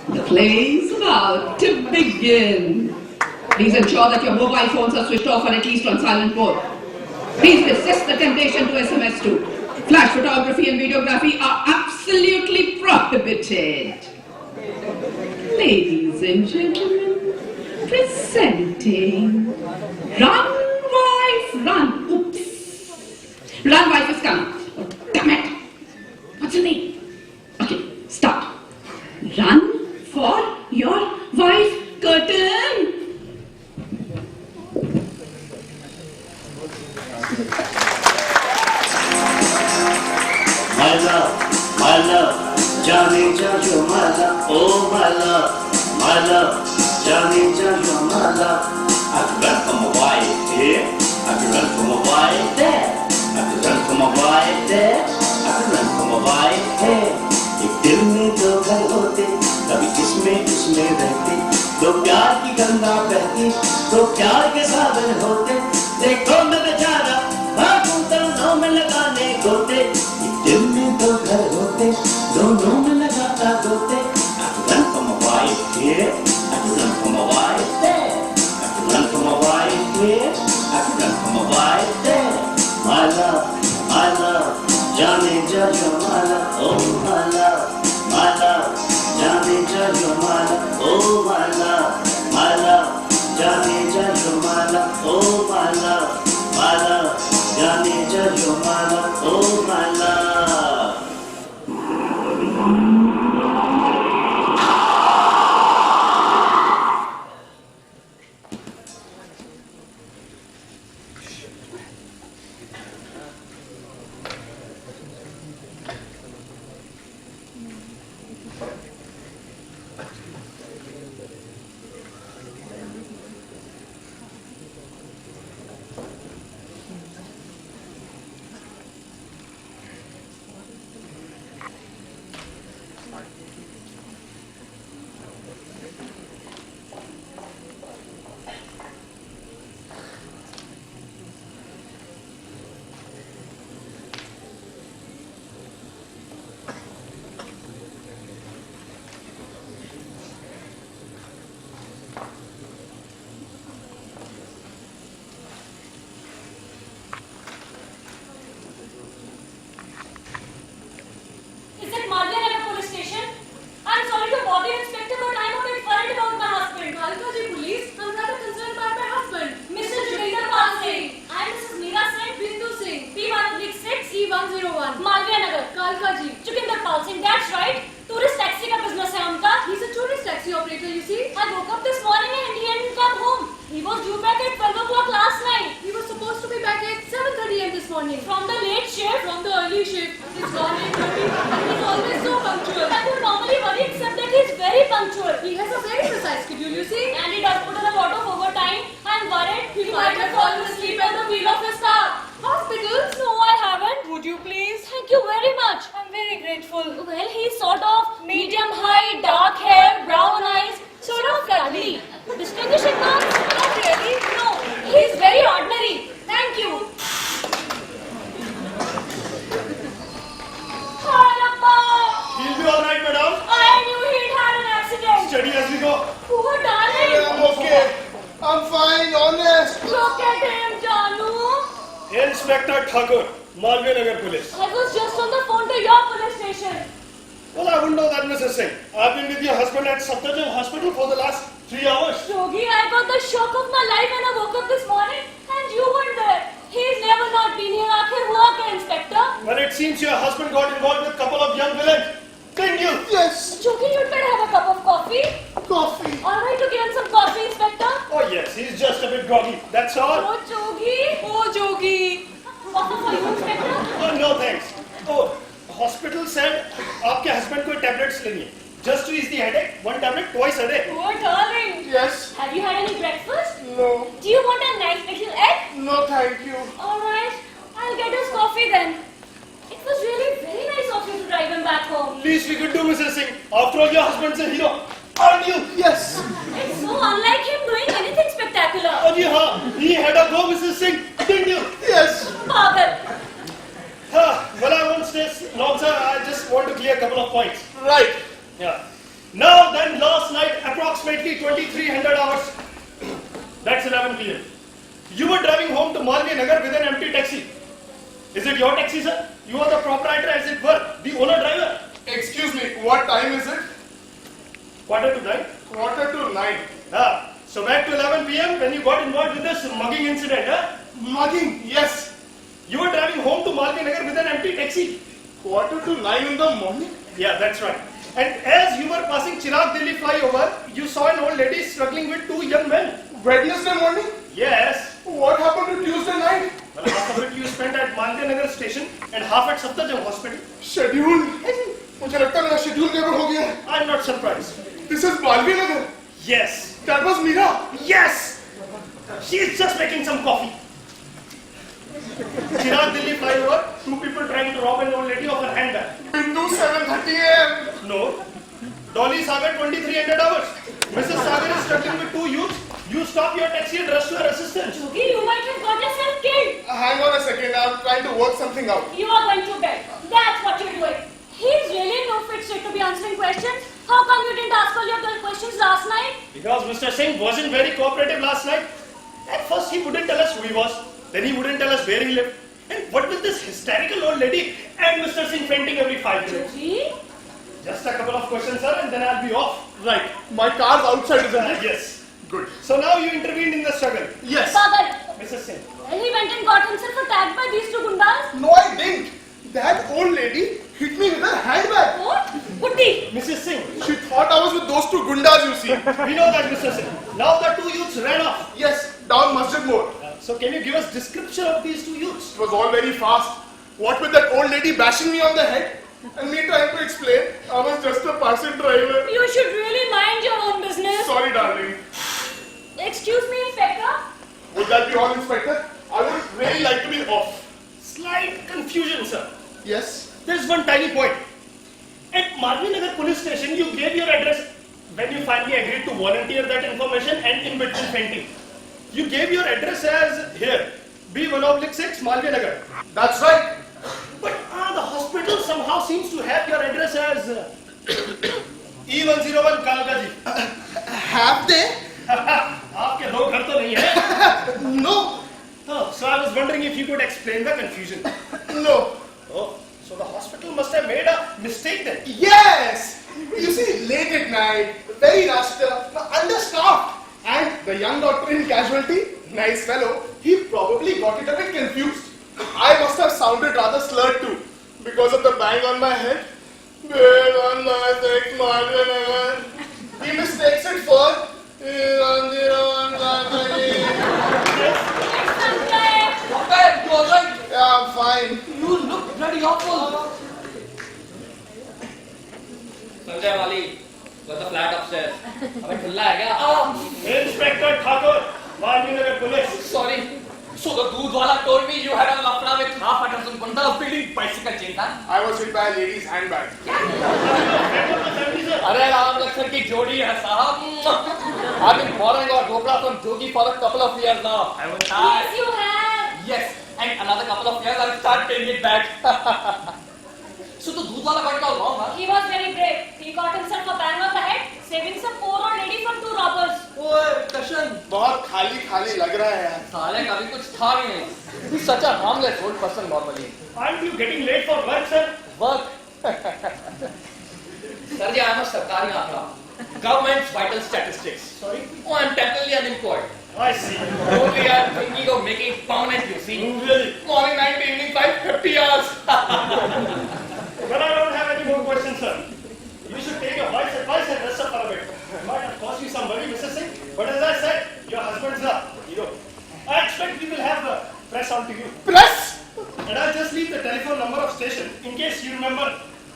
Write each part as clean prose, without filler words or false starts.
The play's about to begin. Please ensure that your mobile phones are switched off or at least on silent mode. Please resist the temptation to SMS too. Flash photography and videography are absolutely prohibited. Ladies and gentlemen, presenting Run Wife Run. Oops. Run Wife is coming. Oh, damn it. What's your name? Okay, start. Run for your wife, curtain. My love, Johnny Joshua, my love, oh my love, Johnny Joshua, my love. I could run from a wife here, I could run from a wife there, I could run from a wife there, I could run from a wife here. एक दिल में दो घर होते, कभी इसमें रहते, दो प्यार की गंगा बहती, दो प्यार के सागर होते, देखो मैं बेचारा भागूं दोनों में लगाने गोते, एक दिल में दो घर होते, दोनों में लगाता गोते. I could run from a wife here, I could run from a wife there, I could run from a wife here, I could run from a wife there. My love, Johnny Joshua, my love, oh my love, Johnny Joshua, my love, oh my love, Johnny Joshua, my love, oh my love, Johnny Joshua, my love, oh my love. That's right. Tourist taxi का business है उनका. He's a tourist taxi operator, you see. I woke up this morning and he hadn't come home. He was due back at 12 o'clock last night. He was supposed to be back at 7:30 a.m. this morning. From the late shift? From the early shift. It's gone 8:30. He's always so punctual. I would normally worry except that he's very punctual. He has a very precise schedule, you see. And he does put in a lot of overtime. I'm worried he might have fallen asleep at the wheel of his car. Hospitals? No, I haven't. Would you please? Thank you very much. I'm very grateful. Well, he's sort of medium height, dark hair, brown eyes, sort of cuddly. Distinguishing marks? Not really. No, he's very ordinary. Thank you. Hi, Appa. He'll be alright, madam. I knew he'd had an accident. Steady as we go. Poor darling. I'm okay. I'm fine, honest. Look at him, Janu. Inspector Thakur, Malviya Nagar Police. I was just on the phone to your police station. Well, I wouldn't know that, Mrs. Singh. I've been with your husband at Safdarjung Hospital for the last 3 hours. Yogi, I got the shock of my life when I woke up this morning and you weren't there. He's never not been here. Aakhir hua kya, Inspector? Well, it seems your husband got involved with a couple of young villains. Didn't you? Yes. Yogi, you'd better have a cup of coffee. Coffee. All right, to give him some coffee, Inspector. Oh, yes. He's just a bit groggy. That's all. Oh, Yogi. Oh, Jogi. Coffee for you, Inspector. Oh, no, thanks. Oh, hospital said आपके husband को tablets लेनी है. Just to ease the headache, one tablet twice a day. Poor darling. Yes. Have you had any breakfast? No. Do you want a nice little egg? No, thank you. All right, I'll get us coffee then. It was really very nice of you to drive him back home. Least we could do, Mrs. Singh. After all, your husband's a hero. Aren't you? Yes. It's so unlike him doing anything spectacular. Oh, yeah. He had a go, Mrs. Singh. Didn't you? Yes. Pagal. Well, I won't stay long, sir. I just want to clear a couple of points. Right. Yeah. Now then, approximately 2300 hours. That's 11 p.m. You were driving home to Malviya Nagar with an empty taxi. Is it your taxi, sir? You are the proprietor, as it were, the owner driver. Excuse me, what time is it? 8:45. 8:45. So back to 11 p.m. when you got involved with this mugging incident, huh? Mugging, yes. You were driving home to Malviya Nagar with an empty taxi. 8:45 in the morning? Yeah, that's right. And as you were passing Chirag Delhi flyover, you saw an old lady struggling with two young men. Wednesday morning? Yes. What happened to Tuesday night? Well, half of it you spent at Malviya Nagar station and half at Safdarjung hospital. Schedule? मुझे लगता है मेरा schedule गड़बड़ हो गया है. I'm not surprised. This is Malviya Nagar. Yes. That was Meera. Yes. She is just making some coffee. Chirag Delhi flyover, two people trying to rob an old lady of her handbag. Bindu 7:30 a.m. No. Dolly Sagar 2300 hours. Mrs. Sagar is struggling with two youths. You stop your taxi and rush to her assistance. Jogi, you might have got yourself killed. Hang on a second, I'm trying to work something out. You are going to bed. That's what you're doing. He's really no fit state to be answering questions. How come you didn't ask all your questions last night? Because Mr. Singh wasn't very cooperative last night. At first he wouldn't tell us who he was. Then he wouldn't tell us where he lived. And what with this hysterical old lady and Mr. Singh fainting every 5 minutes? Jogi? Just a couple of questions, sir, and then I'll be off. Right, my car's outside, isn't it? Yes. Good. So now you intervened in the struggle. Yes. Pagal. Mrs. Singh. He went and got himself attacked by these two gundas. No, I didn't. That old lady hit me with her handbag. What? Putti. Mrs. Singh. She thought I was with those two gundas, you see. We know that, Mr. Singh. Now the two youths ran off. Yes, down Masjid Moor. So can you give us description of these two youths? It was all very fast. What with that old lady bashing me on the head and me trying to explain I was just a passing driver. You should really mind your own business. Sorry, darling. Excuse me, Inspector. Would that be all, Inspector? I would really like to be off. Slight confusion, sir. Yes? There's one tiny point. At Malviya Nagar police station, you gave your address when you finally agreed to volunteer that information and in between fainting. You gave your address as here, B1/6, Malviya Nagar. That's right. But the hospital somehow seems to have your address as E101 Kalkaji. Have they? आपके दो घर तो नहीं है? No. Oh, so I was wondering if you could explain the confusion. No. Oh, so the hospital must have made a mistake then. Yes! You see, late at night, very rushed, understaffed. And the young doctor in casualty, nice fellow, he probably got it a bit confused. I must have sounded rather slurred too, because of the bang on my head. He mistakes it for Yeah, I'm fine. You look bloody awful. Sanjay Wali, got the flat upstairs. अबे खुला है क्या? Inspector Thakur, Malviya Nagar Police. Sorry. So the दूध वाला told me you had a lafda with half a dozen bundle feeding bicycle chain था? I was hit by a lady's handbag. अरे राम लक्ष्मण की जोड़ी है साहब. I've been borrowing our Dhokla from Jogi for a couple of years now. I will Yes, you have. Yes, and another couple of years I'll start paying it back. So the दूध वाला got it all wrong, huh? He was very brave. He got himself a bang on the head, saving some poor old lady from two robbers. ओए कशन. बहुत खाली खाली लग रहा है यार. साले का भी कुछ था भी नहीं. He's such a harmless old person normally. Aren't you getting late for work, sir? Work. Sir ji, I am a sarkari ankda. Government's vital statistics. Sorry? Oh, I'm temporarily unemployed. I see. Only I'm thinking of making permanent, you see. Really? Morning, night, evening, 50 hours. Well, I don't have any more questions, sir. You should take your wife's advice and rest up for a bit. It might have cost you some money, Mrs. Singh, but as I said, your husband's a hero. I expect we will have the press on to you. Press? And I'll just leave the telephone number of station in case you remember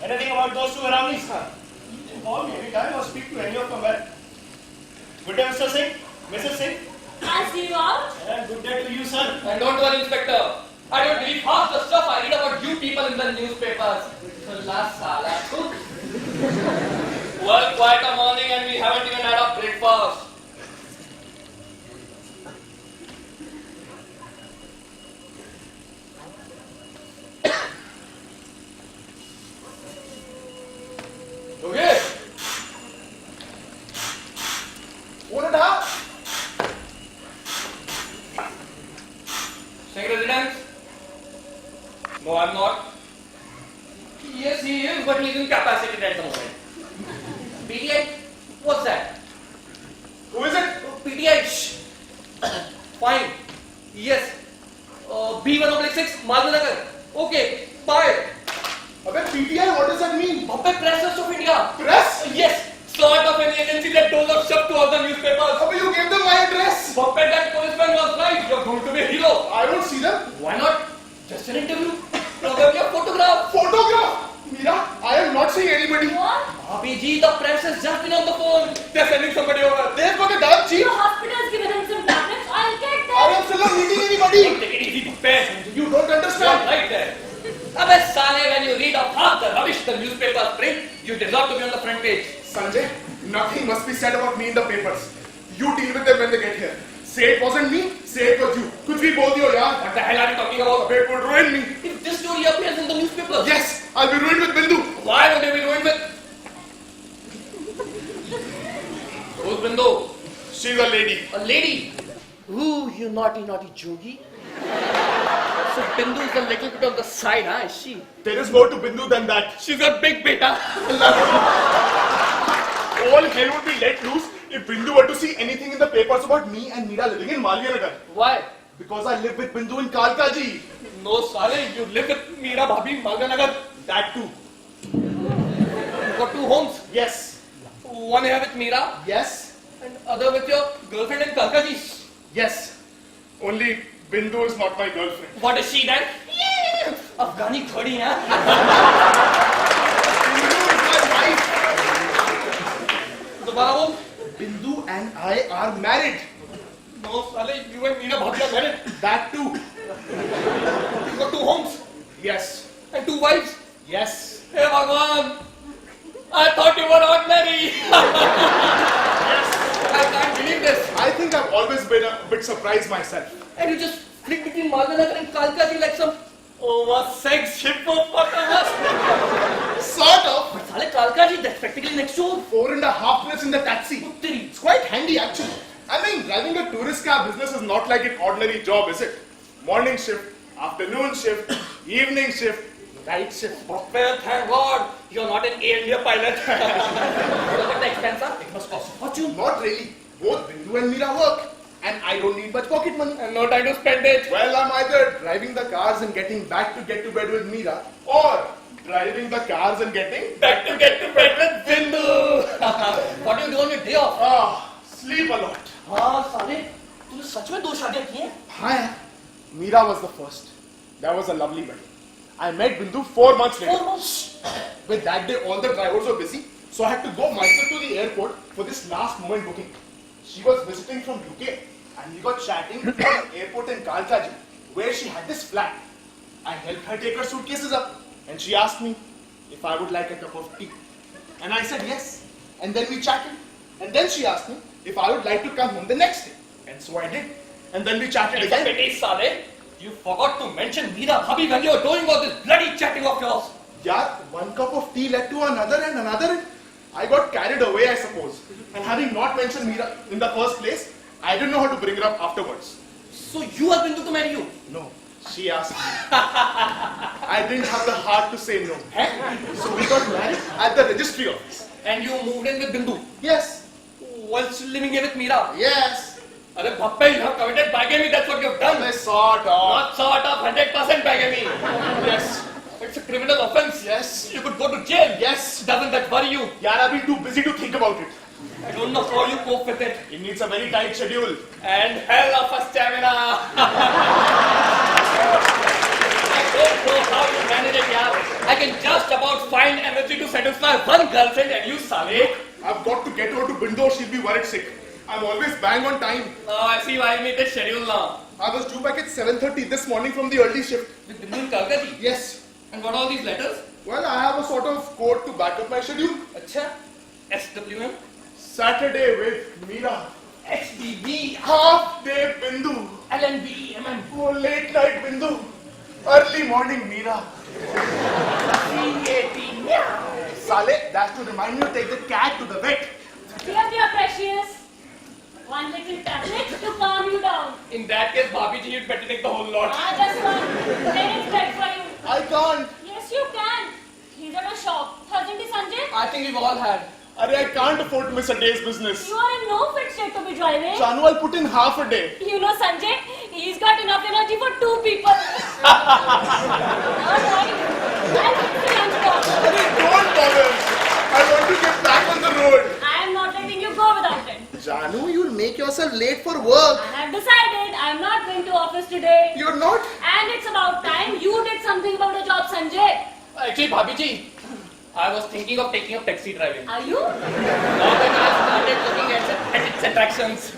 anything about those two Aramis. You can call me anytime or speak to any of them. Good day, Mr. Singh, Mrs. Singh, I'll see you out. and good day to you, sir. And don't worry, Inspector. I don't believe half the stuff I read about you people in the newspapers. Last sala. Well, quite a morning and we haven't even had our breakfast. Okay. Malvinagar. Okay, bye. Abbe, PTI, what does that mean? Bombay Press Trust of India. Press? Yes, sort of an agency that does not shove to all the newspapers. Abbe, you gave them my address. Bombay, that policeman was right. You're going to be a hero. I don't see them. Why not? Just an interview. Probably a photograph. Photograph? Mira, I am not seeing anybody. What? Abhiji, the press has just been on the phone. They're sending somebody over. They've got a damn chief. Your hospital's given him some tablets. I'll get I them. am still not meeting anybody. Take it easy, Bombay. You don't You're understand. right there. Abbe Sale, when you read of half the rubbish the newspapers print, you deserve to be on the front page. Sanjay, nothing must be said about me in the papers. You deal with them when they get here. Say it wasn't me, say it was you. Kuch bhi bol diyo yaar. What the hell are you talking about? It would ruin me. If this story appears in the newspapers, Yes, I'll be ruined with Bindu. why would they be ruined with? Who's Bindu? She's a lady. A lady. Ooh, you naughty jogi. So Bindu is a little bit on the side, huh? Is she? There is more to Bindu than that. She's a big beta. All hell would be let loose if Bindu were to see anything in the papers about me and Meera living in Malvinagar. Why? Because I live with Bindu in Kalkaji. No, Sale, you live with Meera Bhabhi Malvinagar. That too. You got two homes. Yes. One here with Meera Yes. and other with your girlfriend in Kalkaji. Yes. Only Bindu is not my girlfriend. What is she then? Yeah, Afghani thodi hai. Bindu is my wife. Dobara bol. Bindu and I are married. No, Sale, you and Meera Bhabhi are married. That too. You got two homes Yes. and two wives. Yes. Hey Bhagwan, I thought you were not married. I can't believe this. I think I've always been a bit surprised myself. And you just flick between Malvinagar and Kalkaji like some sex ship of what? Sort of. But Sale, Kalkaji, that's practically next door. 4.5 minutes in the taxi. It's quite handy actually. I mean, driving a tourist car business is not like an ordinary job, is it? Morning shift, afternoon shift, evening shift, night shift. Well, thank God, you're not an Air India pilot. What about the expense, huh? It must cost a fortune. Not really. Both Bindu and Meera work. And I don't need much pocket money. And no time to spend it. Well, I'm either driving the cars and getting back to get to bed with Meera, or driving the cars and getting Back to get to bed with Bindu. What do you do on your day off? sleep a lot. हाँ साले तूने सच में दो शादियां की हैं? हाँ यार, Meera was the first. That was a lovely wedding. I met Bindu 4 months later. 4 months. But that day all the drivers were busy, so I had to go myself to the airport for this last moment booking. She was visiting from UK and we got chatting at the airport in Kalkaji where she had this flat. I helped her take her suitcases up and she asked me if I would like a cup of tea. And I said yes. And then we chatted. And then she asked me if I would like to come home the next day. And so I did. And then we chatted It's a again. pity, Sale. You forgot to mention Meera Bhabhi when you were doing all this bloody chatting of yours. Yeah, one cup of tea led to another and another. And I got carried away, I suppose. And having not mentioned Meera in the first place, I didn't know how to bring her up afterwards. So you are Bindu to marry you? No, she asked me. I didn't have the heart to say no. So we got married at the registry office. And you moved in with Bindu? Yes. While still living here with Meera? Yes. Arey Bhappe, you have committed bigamy, that's what you have done. I sort of. Not sort of, 100% bigamy. Yes. It's a criminal offense. Yes. You could go to jail. Yes. Doesn't that worry you? Yeah, I've been too busy to think about it. I don't know how you cope with it. It needs a very tight schedule. And hell of a stamina. I don't know how you manage it, yaar. I can just about find energy to satisfy one girlfriend and you, Sale. I've got to get her to Bindu or she'll be worried sick. I'm always bang on time. Now I see why you need this schedule now. I was due back at 7:30 this morning from the early shift. With Bindu and Kalkaji. Yes. And what are all these letters? Well, I have a sort of code to back up my schedule. Acha. SWM. Saturday with Meera. HDB. Half day Bindu. LNBEMM. Oh, late night Bindu. Early morning Meera. CAT. Saleh, that's to remind me to take the cat to the vet. Dear precious, one little tablet to calm you down. In that case, Bhabhi ji, you'd better take the whole lot. Just one. Then it's bread for you. I can't. Yes, you can. He's at a shop. Hasn't he, Sanjay? I think we've all had. Arey, I can't afford to miss a day's business. You are in no fit state to be driving. Chanu, I'll put in half a day. You know, Sanjay, He's got enough energy for 2 people. Alright. I'll fix the lunchbox. Don't bother. I want to get back on the road. I am not letting you go without it. Janu, you'll make yourself late for work. I have decided I'm not going to office today. You're not? And it's about time you did something about the job, Sanjay. Actually, Bhabhi ji, I was thinking of taking up taxi driving. Are you? Now that I started looking at its attractions.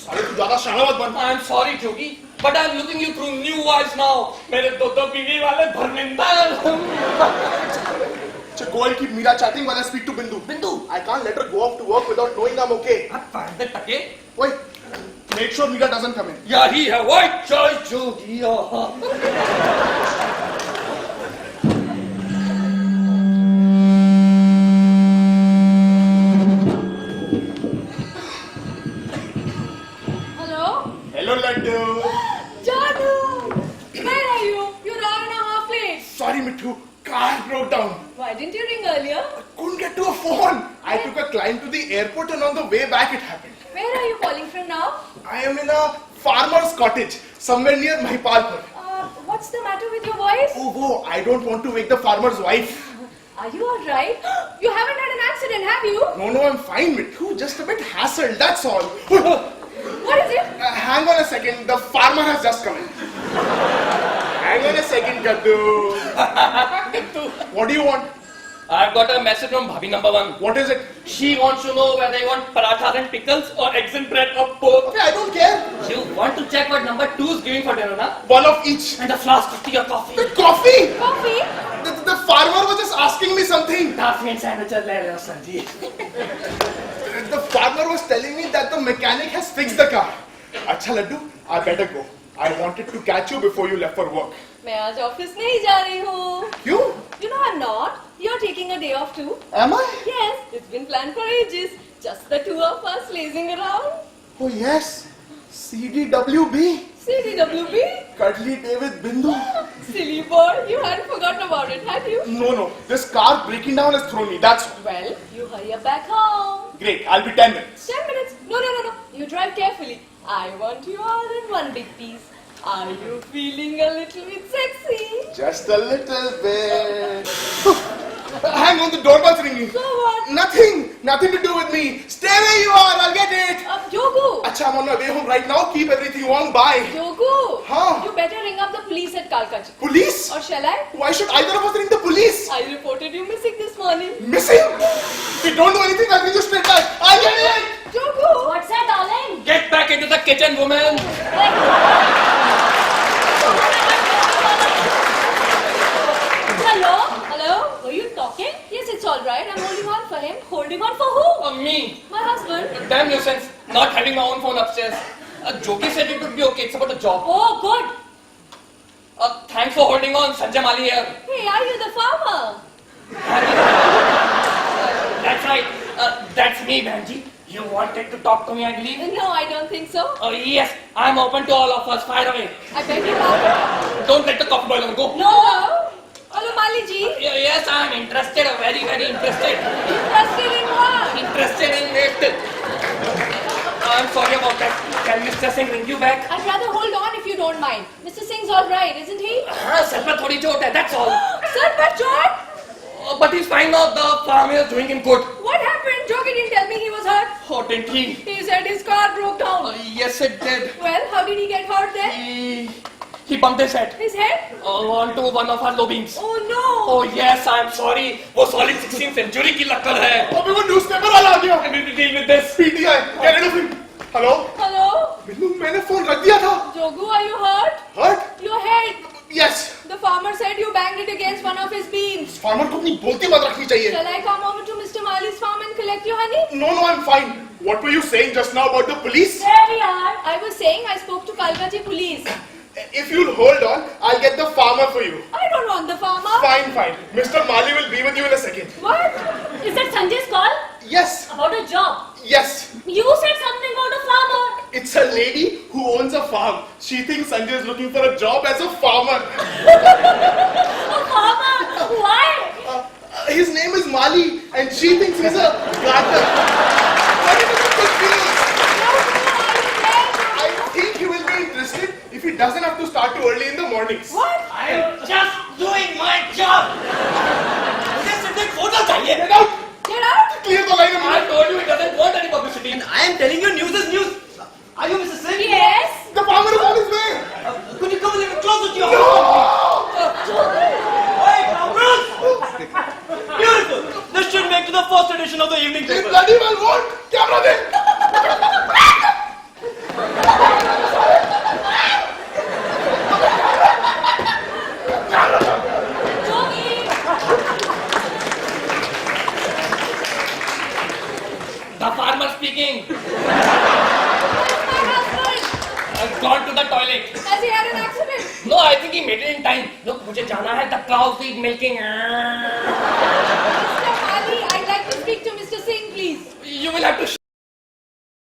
अरे तू ज़्यादा शाना मत बन. I'm sorry, Jogi, but I'm looking you through new eyes now. मेरे दो बीवी वाले Dharmendra. So go and keep Meera chatting while I speak to Bindu. Bindu. I can't let her go off to work without knowing I'm okay. Okay. Wait. Make sure Meera doesn't come in. यही है white choice, Jogi. Hello? Hello, Laddu. Janu! Where are you? You're an hour and a half late. Sorry, Mithu. Car broke down. Why didn't you ring earlier? Couldn't get to a phone. I took a climb to the airport and on the way back it happened. Where are you calling from now? I am in a farmer's cottage somewhere near Mahipalpur. What's the matter with your voice? Oh, whoa, I don't want to wake the farmer's wife. Are you alright? You haven't had an accident, have you? No, I'm fine, Mithu. Just a bit hassled, that's all. What is it? Hang on a second, the farmer has just come in. Hang on a second, Gaddu. What do you want? I've got a message from Bhabhi number 1. What is it? She wants to know whether you want parathas and pickles or eggs and bread or both. Okay, I don't care. You want to check what number 2 is giving for dinner, na? One of each. And a flask of tea or coffee. The coffee! Coffee? The farmer was just asking me something. Coffee and sandwiches, le lo, sir ji. The farmer was telling me that the mechanic has fixed the car. Acha Laddu, I better go. I wanted to catch you before you left for work. मैं आज office नहीं जा रही हूँ. You? You know I'm not. You're taking a day off too. Am I? Yes, it's been planned for ages. Just the 2 of us lazing around. Oh yes. CDWB. CDWB? Cuddly Day with Bindu. Silly boy, you hadn't forgotten about it, had you? No. This car breaking down has thrown me. That's all. Well, you hurry up back home. Great. I'll be 10 minutes. 10 minutes? No. You drive carefully. I want you all in one big piece. Are you feeling a little bit sexy? Just a little bit. Hang on, the doorbell's ringing. So what? Nothing to do with me. Stay where you are. I'll get it. Jogu! Acha, I'm on my way home right now. Keep everything warm. Bye. Jogu! Huh? You better ring up the police at Kalkaji. Police? Or shall I? Why should either of us ring the police? I reported you missing this morning. Missing? We don't do anything. I'll bring you straight back. I'll get it. Jogu! What's that, darling? Get back into the kitchen, woman. Hello? Were you talking? Yes, it's all right. I'm holding on for him. Holding on for who? Me. My husband. Damn nuisance. Not having my own phone upstairs. Jogi said it would be okay. It's about the job. Oh, good. Thanks for holding on. Sanjay Mali here. Hey, are you the farmer? That's right. That's me, Banji. You wanted to talk to me, I believe? No, I don't think so. Oh, yes. I'm open to all of us. Fire away. I beg your pardon. Don't let the coffee boil on. Go. No. Hello, Mali ji. Yes, I'm interested. Very, very interested. Interested in what? Interested in it. I'm sorry about that. Can Mr. Singh ring you back? I'd rather hold on if you don't mind. Mr. Singh's all right, isn't he? Sir पर थोड़ी चोट है. That's all. Sir, but John? But he's fine now. The farm is doing him good. What happened? Jogi didn't tell me he was hurt. Oh, didn't he? He said his car broke down. Yes, it did. Well, how did he get hurt then? He bumped his head His head? onto one of our low beams. Oh no! Oh yes, I'm sorry. वो solid 16th century की लक्कड़ है. अबे वो newspaper वाला आ गया. I need to deal with this. PTI. Get rid of him. Hello? Hello? Billu मैंने phone रख दिया था. Jogu, are you hurt? Hurt? Your head. Yes. The farmer said you banged it against one of his beams. Farmer को अपनी बोलती मत रखनी चाहिए. Shall I come over to Mr. Mali's farm and collect you, honey? No, I'm fine. What were you saying just now about the police? There we are. I was saying I spoke to Kalkaji police. If you'll hold on, I'll get the farmer for you. I don't want the farmer. Fine. Mr. Mali will be with you in a second. What? Is that Sanjay's call? Yes. About a job. Yes. You said something about a farmer. It's a lady who owns a farm. She thinks Sanjay is looking for a job as a farmer. A farmer? Why? His name is Mali and she thinks he's a gardener. What do you think? I think he doesn't have to start too early in the mornings. What? I am just doing my job. मुझे सिर्फ एक photo चाहिए. Get out! Get out! Clear the line. I told you it doesn't want any publicity. And I am telling you, news is news. Are you Mrs. Singh? Yes. The farmer is on his way. Could you come a little closer to your house? Hey, Bruce! Beautiful. This should make to the first edition of the evening They paper. bloody well won't. Camera there. Jogi! The farmer speaking. My husband. I've gone to the toilet. Has he had an accident? No, I think he made it in time. Look, मुझे जाना है. The cows need milking.